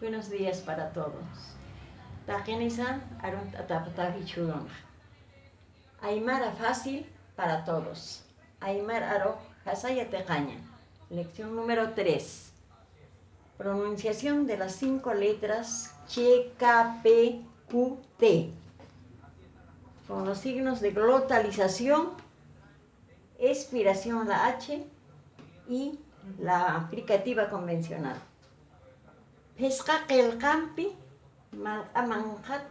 Buenos días para todos. Tajenisan arun tatapatavi churón. Aymara fácil para todos. Aymar aro hasaya tejaña. Lección número 3. Pronunciación de las 5 letras Ch, K, P, Q, T. Con los signos de glotalización, expiración la H y la fricativa convencional. Pesca el campi, malqa manjat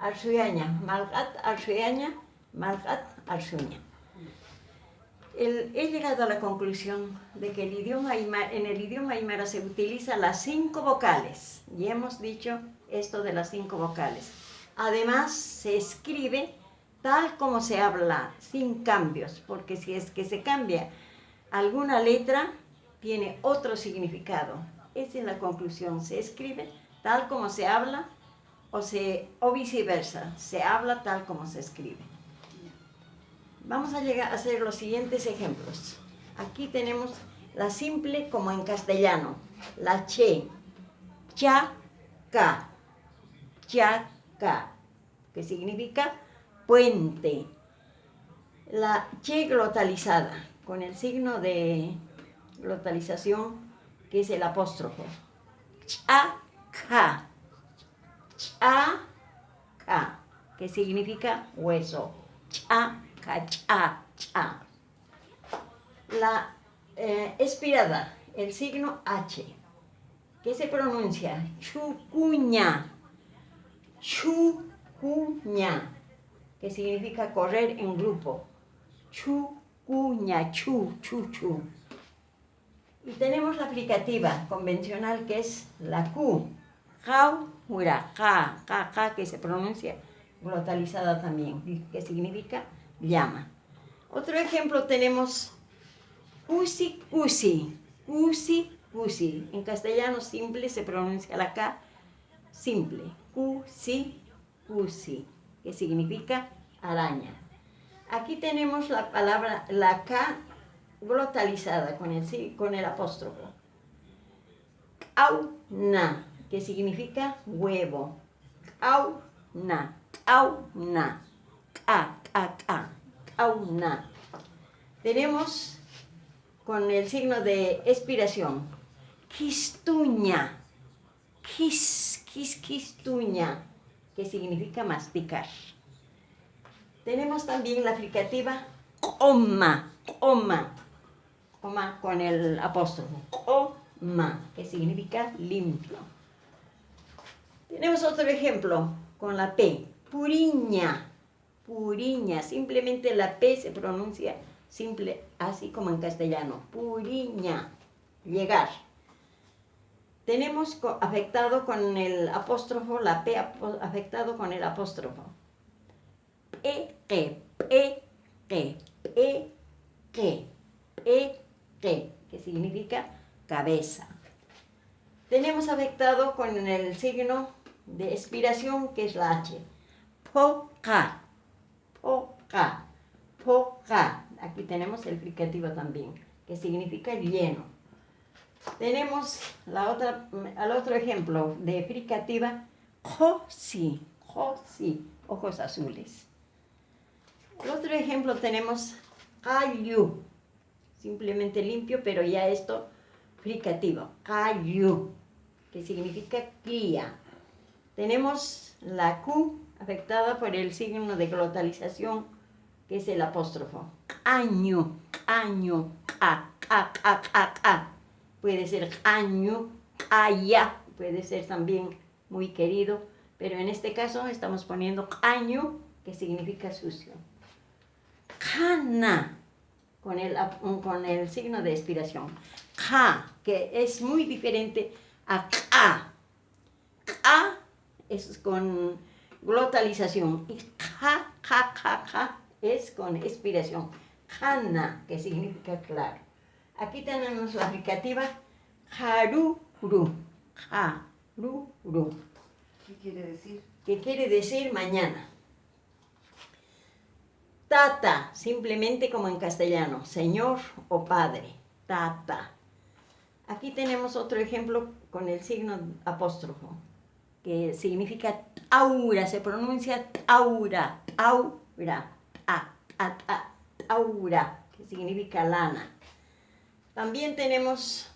arsuyaña, malqat arsuyaña, malqat arsuña. He llegado a la conclusión de que en el idioma aymara se utilizan las 5 vocales. Ya hemos dicho esto de las 5 vocales. Además, se escribe tal como se habla, sin cambios, porque si es que se cambia alguna letra, tiene otro significado. Esa es la conclusión. Se escribe tal como se habla o viceversa. Se habla tal como se escribe. Vamos a hacer los siguientes ejemplos. Aquí tenemos la simple como en castellano. La che, cha, ca, que significa puente. La che glotalizada, con el signo de glotalización que es el apóstrofo. Cha, ka, que significa hueso. Cha, cha. La expirada, el signo H, que se pronuncia chucuña, que significa correr en grupo. Chucuña, chu. Y tenemos la fricativa convencional que es la Q, ka, que se pronuncia glotalizada también, que significa llama. Otro ejemplo tenemos cusi. En castellano simple se pronuncia la K simple. Cusi, que significa araña. Aquí tenemos la palabra, la K glotalizada con el apóstrofo. Auna, que significa huevo. Auna. Auna. Tenemos con el signo de expiración, quistuña, quistuña, que significa masticar. Tenemos también la fricativa coma con el apóstrofo, coma, que significa limpio. Tenemos otro ejemplo con la P, puriña, simplemente la P se pronuncia simple, así como en castellano, puriña, llegar. Tenemos afectado con el apóstrofo, la P afectado con el apóstrofo. Que significa cabeza. Tenemos afectado con el signo de expiración, que es la H. Poca. Aquí tenemos el fricativo también, que significa lleno. Tenemos al otro ejemplo de fricativa, josi, ojos azules. El otro ejemplo tenemos cayu, simplemente limpio, pero ya esto fricativo, cayu, que significa cría. Tenemos la Q afectada por el signo de glotalización, que es el apóstrofo. Caño, ca. Puede ser caño, calla, puede ser también muy querido, pero en este caso estamos poniendo caño, que significa sucio. Cana, con el signo de expiración. Ca, que es muy diferente a ca. Ca es con glotalización y ca es con expiración. Cana, que significa claro. Aquí tenemos la fricativa jaruru. ¿Qué quiere decir? Que quiere decir mañana. Tata, simplemente como en castellano, señor o padre. Tata. Aquí tenemos otro ejemplo con el signo apóstrofo, que significa aura, se pronuncia aura, aura, aura, que significa lana. También tenemos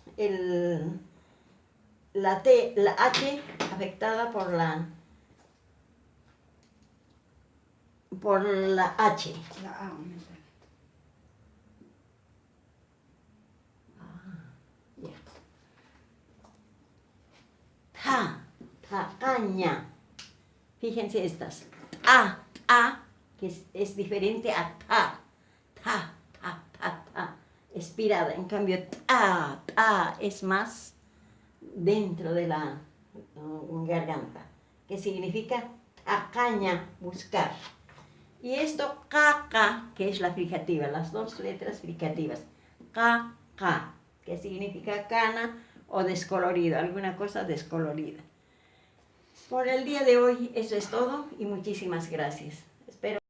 la H afectada por la H. La A aumenta. Tacaña. Fíjense estas. Que es diferente a ta, expirada. En cambio, ta es más dentro de la garganta, que significa tacaña, buscar. Y esto, caca, que es la fricativa, las dos letras fricativas. Caca, que significa cana o descolorido, alguna cosa descolorida. Por el día de hoy eso es todo y muchísimas gracias. Espero